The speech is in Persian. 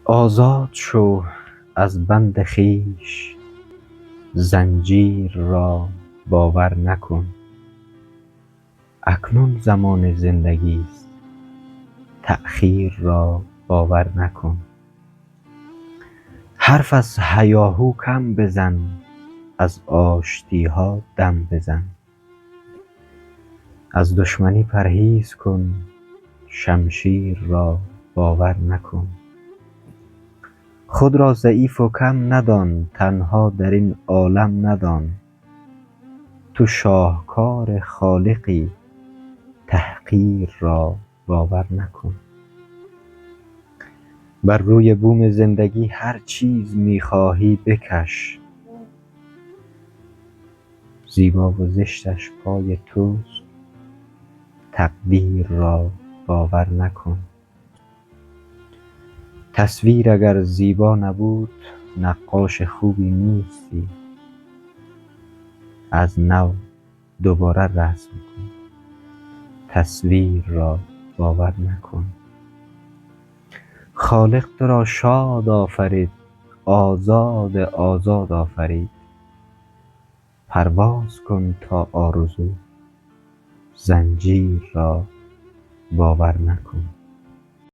آزاد شو از بند خویش، زنجیر را باور نکن. اکنون زمان زندگی است، تأخیر را باور نکن. حرف از هیاهو کم بزن، از آشتیها دم بزن. از دشمنی پرهیز کن، شمشیر را باور نکن. خود را ضعیف و کم ندان، تنها در این عالم ندان. تو شاهکار خالقی، تحقیر را باور نکن. بر روی بوم زندگی هر چیز می خواهی بکش، زیبا و زشتش پای توست، تقدیر را باور نکن. تصویر اگر زیبا نبود، نقاش خوبی نیستی. از نو دوباره رسم کن، تصویر را باور نکن. خالق تو را شاد آفرید، آزاد آزاد آفرید. پرواز کن تا آرزو، زنجیر را باور نکن.